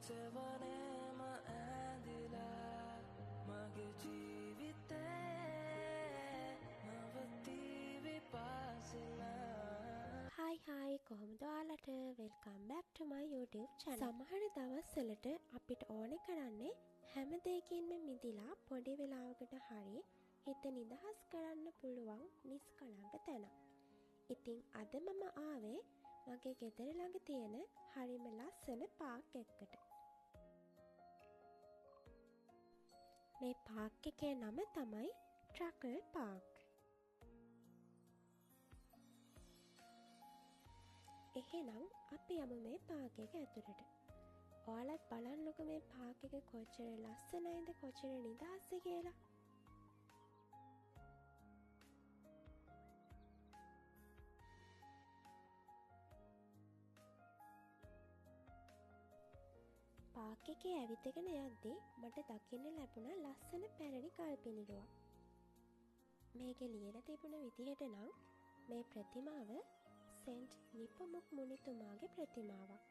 සෙවනේම ඇඳිලා මගේ ජීවිතේ නවතී විපාසලා. හයි කොහොමද ඔයාලට? වෙල්කම් බෑක් ටු මයි YouTube channel. සමහර දවස්වලට අපිට ඕනේ කරන්නේ හැම දෙයකින්ම මිදිලා පොඩි වෙලාවකට හරි හිත නිදහස් කරන්න පුළුවන් නිස්කලංක තැන. ඉතින් අද මම ආවේ මගේ ගෙදර ළඟ තියෙන හරිම ලස්සන පාක් එකකට. මේ පාක් එකේ නම තමයි ට්‍රකල් පාක්. එහෙනම් අපි යමු මේ පාක් එක ඇතුළට. ඔයාලත් බලන්නකො මේ පාක් එක කොච්චර ලස්සනයිද, කොච්චර නිදහස්ද කියලා. පාක් එකේ ඇවිදගෙන යද්දී මට දකින්න ලැබුණ ලස්සන පැරණි කල්පිනිරුවක්. මේකේ ලියලා තිබුණ විදිහට නම් මේ ප්‍රතිමාව සෙන්ට් නිපමුක් මුනිතුමාගේ ප්‍රතිමාවක්.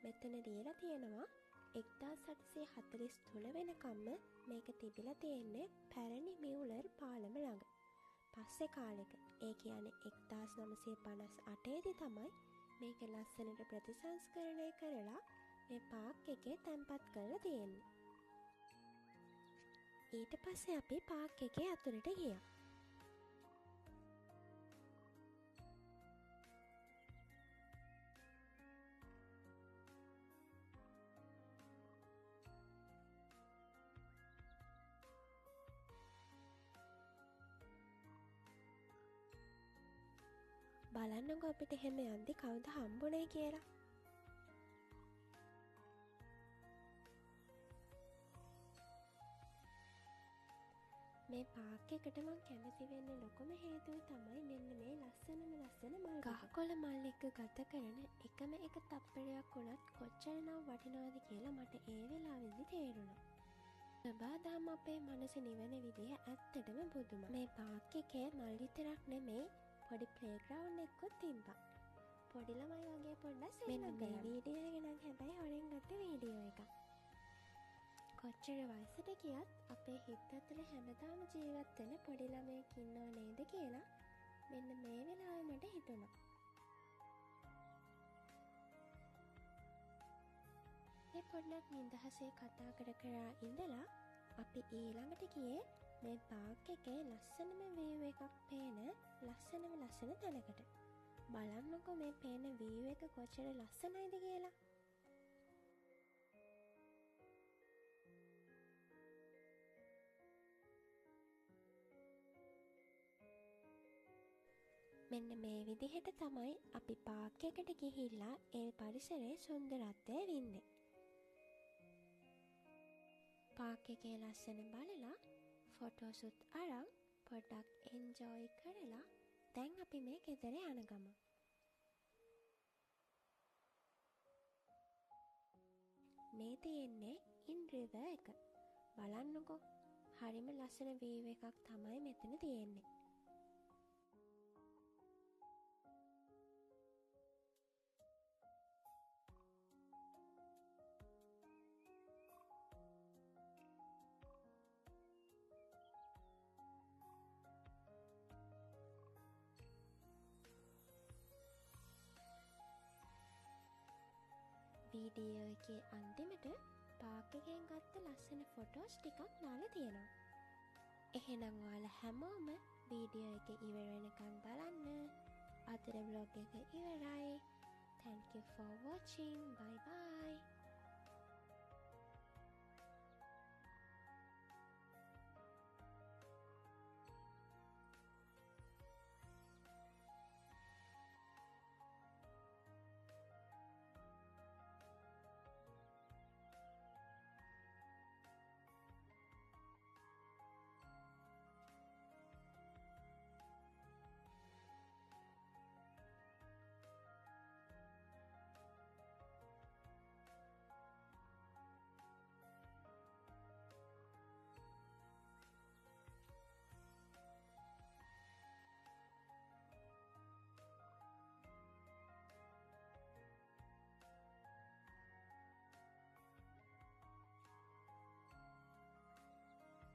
මෙතන ලියලා තියෙනවා 1843 වෙනකම්ම මේක තිබිලා තියෙන්නේ පැරණි මියුලර් පාලම ළඟ. පස්සේ කාලෙක, ඒ කියන්නේ 1958 දී තමයි මේක ලස්සනට ප්‍රතිසංස්කරණය කරලා මේ පාක් එකේ තැන්පත් කරලා තියෙන්නේ. ඊට පස්සේ අපි පාක් එකේ ඇතුළට ගියා. බලන්නකො අපිට එහෙම යද්දි කවුද හම්බුනේ කියලා. මේ පාක් එකට මං කැමති වෙන්න ලොකුම හේතුව තමයි මෙන්න මේ ලස්සන මල්. ගහකොළ මල් එක්ක ගත කරන එකම එක තප්පරයක් වුණත් කොච්චරනම් වටිනවද කියලා මට ඒ වෙලාවෙදි තේරුණා. සබාදාම අපේ මනස නිවන විදිහ ඇත්තටම පුදුමයි. මේ පාක් එකේ මල් විතරක් නෙමෙයි, පොඩි ප්ලේග්‍රවුන්ඩ් එකකුත් තිබ්බා. පොඩි ළමයි වගේ පොඩ්ඩක් සෙල්ලම් කරා. මේ වීඩියෝ එක නම් හැබැයි හොරෙන් ගත්ත වීඩියෝ එකක්. කොච්චර වයසට ගියත් අපේ හිත ඇතුලේ හැමදාම ජීවත් වෙන පොඩි ළමයෙක් ඉන්නව නේද කියලා මෙන්න මේ වෙලාවේ මට හිතුණා. මේ පොඩ්ඩක් නිදහසේ කතා කර ඉඳලා අපි ඊළඟට ගියේ මේ පාක් එකේ ලස්සනම වීව් එකක් පේන ලස්සන තැනකට. බලන්නකො මේ පේන වීව් එක කොච්චර ලස්සනයිද කියලා. මෙන්න මේ විදිහට තමයි අපි පාක් එකට ගිහිල්ලා ඒ පරිසරයේ සුන්දරත්වය වින්දේ. පාක් එකේ ලස්සන බලලා ෆොටෝසුත් අරන් පොඩ්ඩක් එන්ජොයි කරලා දැන් අපි මේ ගෙදර යන ගමන්. මේ තියෙන්නේ ඉන් රිවර් එක. බලන්නකෝ, හරිම ලස්සන වීව් එකක් තමයි මෙතන තියෙන්නේ. වීඩියෝ එකේ අන්තිමට පාක් එකෙන් ගත්ත ලස්සන ෆොටෝස් ටිකක් දාලා තියෙනවා. එහෙනම් ඔයාලා හැමෝම වීඩියෝ එක ඉවර වෙනකන් බලන්න. අදට vlog එක ඉවරයි. Thank you for watching. Bye bye.